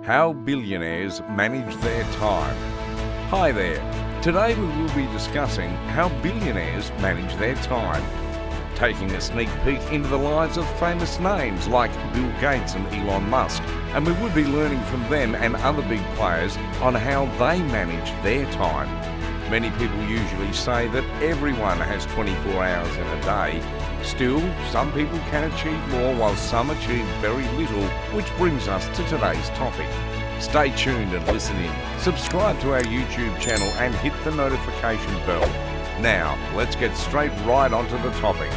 How billionaires manage their time. Hi there. Today we will be discussing how billionaires manage their time, taking a sneak peek into the lives of famous names like Bill Gates and Elon Musk, and we would be learning from them and other big players on how they manage their time. Many people usually say that everyone has 24 hours in a day. Still, some people can achieve more while some achieve very little, which brings us to today's topic. Stay tuned and listen in. Subscribe to our YouTube channel and hit the notification bell. Now, let's get straight right onto the topic.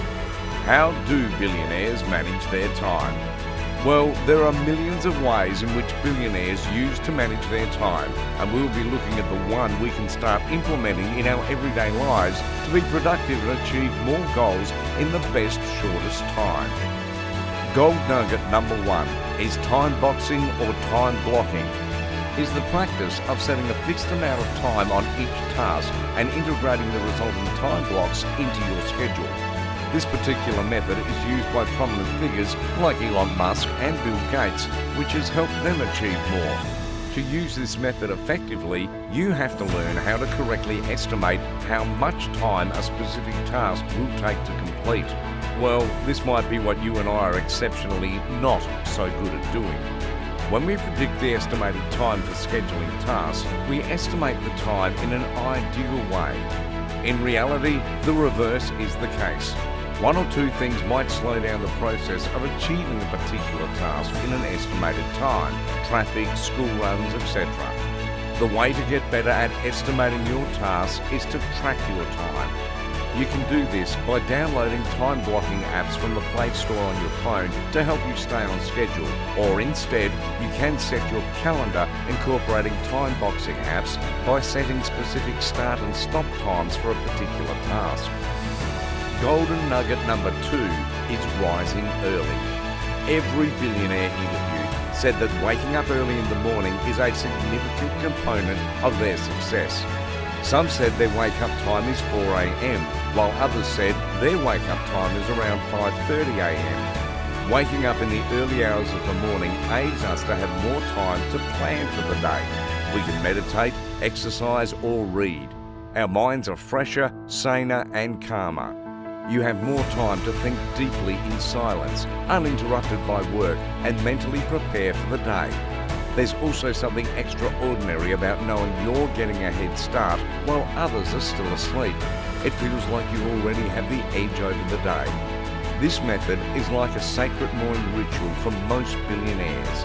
How do billionaires manage their time? Well, there are millions of ways in which billionaires use to manage their time, and we'll be looking at the one we can start implementing in our everyday lives to be productive and achieve more goals in the best, shortest time. Gold nugget number 1 is time boxing or time blocking. Is the practice of setting a fixed amount of time on each task and integrating the resulting time blocks into your schedule. This particular method is used by prominent figures like Elon Musk and Bill Gates, which has helped them achieve more. To use this method effectively, you have to learn how to correctly estimate how much time a specific task will take to complete. Well, this might be what you and I are exceptionally not so good at doing. When we predict the estimated time for scheduling tasks, we estimate the time in an ideal way. In reality, the reverse is the case. One or two things might slow down the process of achieving a particular task in an estimated time: traffic, school runs, etc. The way to get better at estimating your tasks is to track your time. You can do this by downloading time blocking apps from the Play Store on your phone to help you stay on schedule, or instead, you can set your calendar incorporating time boxing apps by setting specific start and stop times for a particular task. Golden nugget number 2 is rising early. Every billionaire interviewed said that waking up early in the morning is a significant component of their success. Some said their wake-up time is 4 a.m, while others said their wake-up time is around 5:30 a.m. Waking up in the early hours of the morning aids us to have more time to plan for the day. We can meditate, exercise, or read. Our minds are fresher, saner, and calmer. You have more time to think deeply in silence, uninterrupted by work, and mentally prepare for the day. There's also something extraordinary about knowing you're getting a head start while others are still asleep. It feels like you already have the edge over the day. This method is like a sacred morning ritual for most billionaires.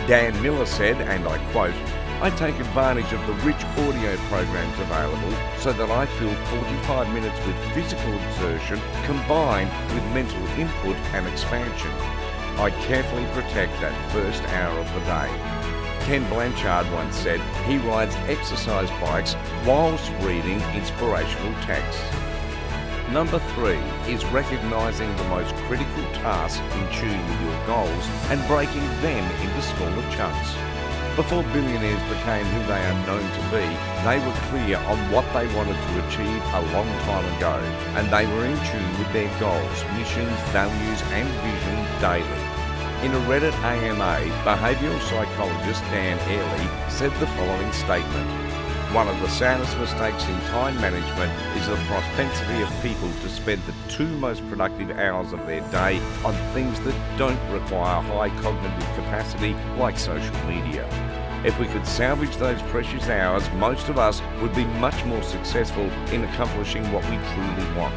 Dan Miller said, and I quote, "I take advantage of the rich audio programs available so that I fill 45 minutes with physical exertion combined with mental input and expansion. I carefully protect that first hour of the day." Ken Blanchard once said he rides exercise bikes whilst reading inspirational texts. Number 3 is recognizing the most critical tasks in tune with your goals and breaking them into smaller chunks. Before billionaires became who they are known to be, they were clear on what they wanted to achieve a long time ago, and they were in tune with their goals, missions, values, and vision daily. In a Reddit AMA, behavioural psychologist Dan Ariely said the following statement: "One of the saddest mistakes in time management is the propensity of people to spend the 2 most productive hours of their day on things that don't require high cognitive capacity like social media. If we could salvage those precious hours, most of us would be much more successful in accomplishing what we truly want."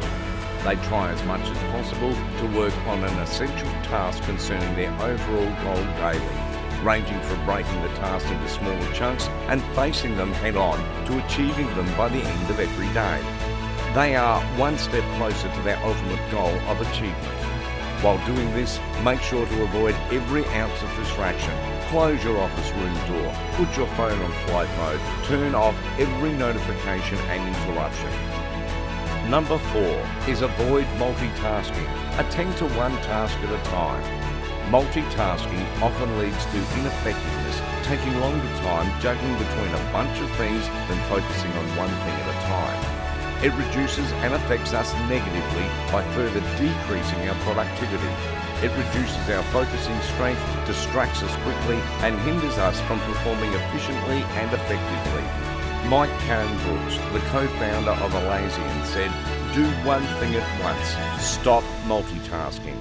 They try as much as possible to work on an essential task concerning their overall goal daily, ranging from breaking the task into smaller chunks and facing them head-on to achieving them by the end of every day. They are one step closer to their ultimate goal of achievement. While doing this, make sure to avoid every ounce of distraction. Close your office room door, put your phone on flight mode, turn off every notification and interruption. Number 4 is avoid multitasking. Attend to one task at a time. Multitasking often leads to ineffectiveness, taking longer time juggling between a bunch of things than focusing on one thing at a time. It reduces and affects us negatively by further decreasing our productivity. It reduces our focusing strength, distracts us quickly, and hinders us from performing efficiently and effectively. Mike Cannon-Brookes, the co-founder of 𝐥𝐤𝐤𝐤, said, "Do one thing at once. Stop multitasking."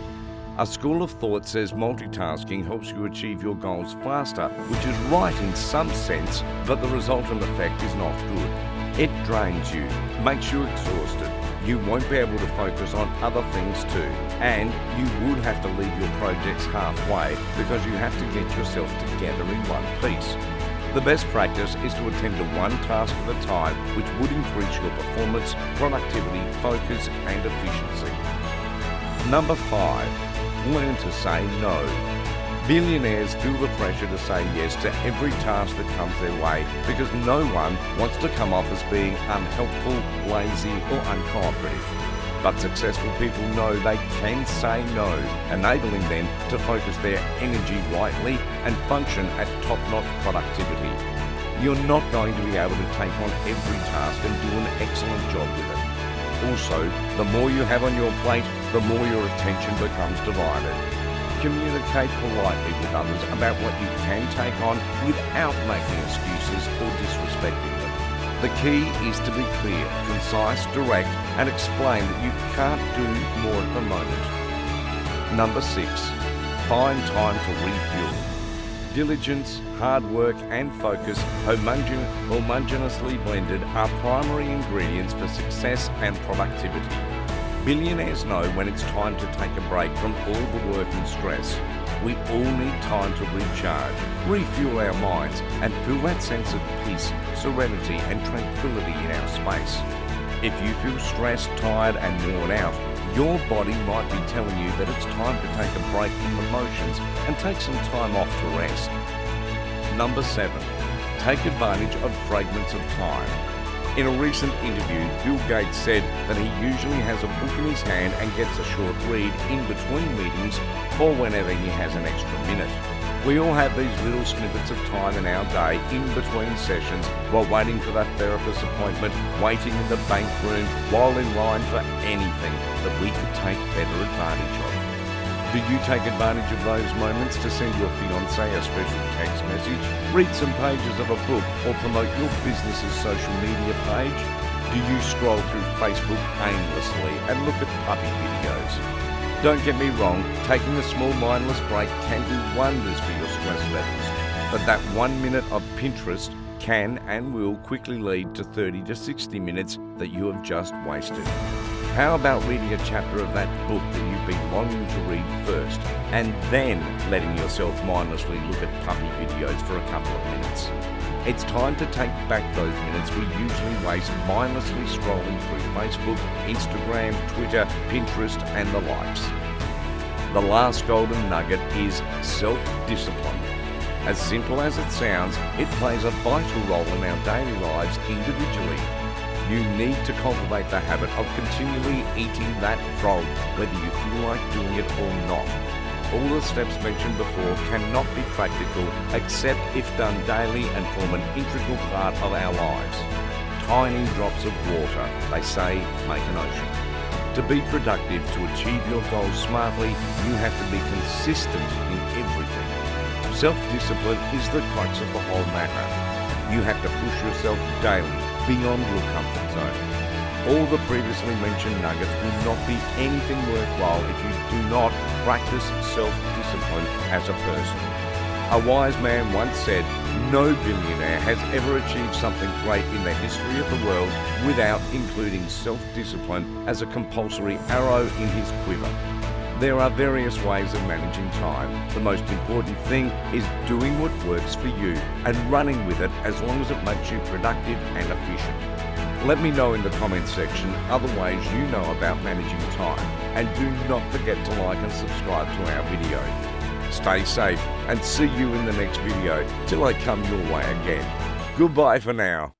A school of thought says multitasking helps you achieve your goals faster, which is right in some sense, but the resultant effect is not good. It drains you, makes you exhausted. You won't be able to focus on other things too, and you would have to leave your projects halfway because you have to get yourself together in one piece. The best practice is to attend to one task at a time, which would increase your performance, productivity, focus, and efficiency. Number 5. Learn to say no. Billionaires feel the pressure to say yes to every task that comes their way because no one wants to come off as being unhelpful, lazy, or uncooperative. But successful people know they can say no, enabling them to focus their energy rightly and function at top-notch productivity. You're not going to be able to take on every task and do an excellent job with it. Also, the more you have on your plate, the more your attention becomes divided. Communicate politely with others about what you can take on without making excuses or disrespecting them. The key is to be clear, concise, direct, and explain that you can't do more at the moment. Number 6. Find time to refuel. Diligence, hard work, and focus, homogeneously blended, are primary ingredients for success and productivity. Billionaires know when it's time to take a break from all the work and stress. We all need time to recharge, refuel our minds, and feel that sense of peace, serenity, and tranquility in our space. If you feel stressed, tired, and worn out, your body might be telling you that it's time to take a break from the motions and take some time off to rest. Number 7. Take advantage of fragments of time. In a recent interview, Bill Gates said that he usually has a book in his hand and gets a short read in between meetings or whenever he has an extra minute. We all have these little snippets of time in our day in between sessions while waiting for that therapist appointment, waiting in the bank room, while in line for anything that we could take better advantage of. Do you take advantage of those moments to send your fiancé a special text message, read some pages of a book, or promote your business's social media page? Do you scroll through Facebook aimlessly and look at puppy videos? Don't get me wrong, taking a small mindless break can do wonders for your stress levels, but that 1 minute of Pinterest can and will quickly lead to 30 to 60 minutes that you have just wasted. How about reading a chapter of that book that you've been longing to read first, and then letting yourself mindlessly look at puppy videos for a couple of minutes? It's time to take back those minutes we usually waste mindlessly scrolling through Facebook, Instagram, Twitter, Pinterest, and the likes. The last golden nugget is self-discipline. As simple as it sounds, it plays a vital role in our daily lives individually. You need to cultivate the habit of continually eating that frog, whether you feel like doing it or not. All the steps mentioned before cannot be practical except if done daily and form an integral part of our lives. Tiny drops of water, they say, make an ocean. To be productive, to achieve your goals smartly, you have to be consistent in everything. Self-discipline is the crux of the whole matter. You have to push yourself daily, beyond your comfort zone. All the previously mentioned nuggets will not be anything worthwhile if you do not practice self-discipline as a person. A wise man once said, "No billionaire has ever achieved something great in the history of the world without including self-discipline as a compulsory arrow in his quiver." There are various ways of managing time. The most important thing is doing what works for you and running with it as long as it makes you productive and efficient. Let me know in the comments section other ways you know about managing time, and do not forget to like and subscribe to our video. Stay safe and see you in the next video till I come your way again. Goodbye for now.